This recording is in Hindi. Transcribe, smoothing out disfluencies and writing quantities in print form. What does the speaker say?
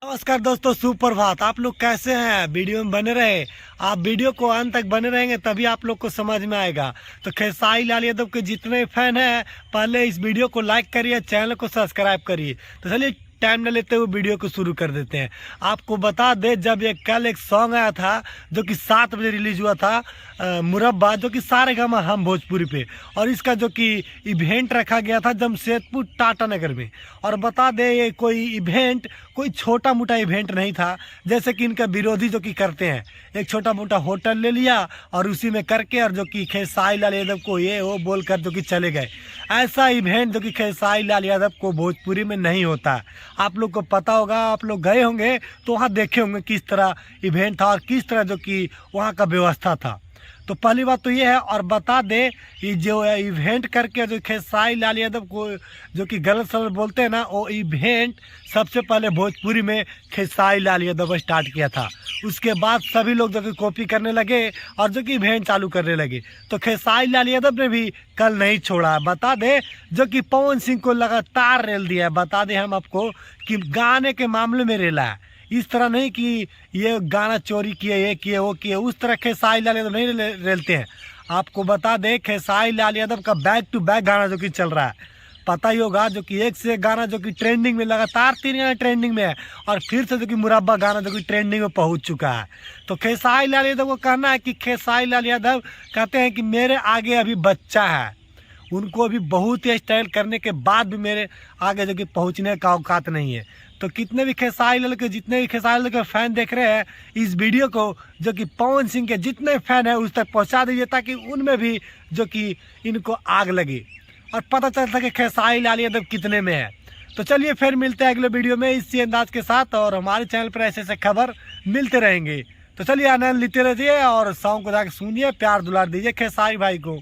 नमस्कार दोस्तों, सुप्रभात। आप लोग कैसे हैं? वीडियो में बने रहे। आप वीडियो को अंत तक बने रहेंगे तभी आप लोग को समझ में आएगा। तो खेसारी लाल यादव के जितने फैन हैं, पहले इस वीडियो को लाइक करिए, चैनल को सब्सक्राइब करिए। तो चलिए टाइम न लेते हुए वीडियो को शुरू कर देते हैं। आपको बता दे, जब ये कल एक सॉन्ग आया था जो कि 7 बजे रिलीज हुआ था, मुरब्बा, जो कि सारेगामा हम भोजपुरी पे, और इसका जो कि इवेंट रखा गया था जमशेदपुर टाटा नगर में। और बता दे, ये कोई इवेंट कोई छोटा मोटा इवेंट नहीं था, जैसे कि इनका विरोधी जो कि करते हैं। एक छोटा मोटा होटल ले लिया और उसी में करके, और जो कि खेसारी लाल यादव को ये वो बोलकर जो कि चले गए। ऐसा इवेंट जो कि खेसारी लाल यादव को भोजपुरी में नहीं होता। आप लोग को पता होगा, आप लोग गए होंगे तो वहाँ देखे होंगे किस तरह इवेंट था और किस तरह जो कि वहाँ का व्यवस्था था। तो पहली बात तो ये है। और बता दे, ये जो इवेंट करके जो खेसारी लाल यादव को जो कि गलत सलत बोलते हैं ना, वो इवेंट सबसे पहले भोजपुरी में खेसारी लाल यादव स्टार्ट किया था। उसके बाद सभी लोग जो कि कॉपी करने लगे और जो कि इवेंट चालू करने लगे। तो खेसारी लाल यादव ने भी कल नहीं छोड़ा। बता दे, जो कि पवन सिंह को लगातार रेल दिया है। बता दे हम आपको कि गाने के मामले में रेला है। इस तरह नहीं कि ये गाना चोरी किए, ये किए, वो किए, उस तरह खेसारी लाल यादव नहीं रेलते हैं। आपको बता दें, खेसारी लाल यादव का बैक टू बैक गाना जो कि चल रहा है, पता ही होगा, जो कि एक से गाना जो कि ट्रेंडिंग में, लगातार 3 गाना ट्रेंडिंग में है। और फिर से जो कि मुरब्बा गाना जो कि ट्रेंडिंग में पहुंच चुका है। तो खेसारी लाल यादव को कहना है कि खेसारी लाल यादव कहते हैं कि मेरे आगे अभी बच्चा है, उनको अभी बहुत ही स्टाइल करने के बाद भी मेरे आगे जो कि पहुँचने का औकात नहीं है। तो कितने भी खेसारी लाल के, जितने भी खेसारी लाल के फैन देख रहे हैं इस वीडियो को, जो कि पवन सिंह के जितने फैन हैं उस तक पहुंचा दीजिए, ताकि उनमें भी जो कि इनको आग लगे और पता चलता कि खेसारी लाल यादव कितने में है। तो चलिए फिर मिलते हैं अगले वीडियो में इसी अंदाज के साथ, और हमारे चैनल पर ऐसे ऐसे खबर मिलते रहेंगे। तो चलिए आनंद लेते रहिए और सॉन्ग को जाकर सुनिए, प्यार दुलार दीजिए खेसारी भाई को।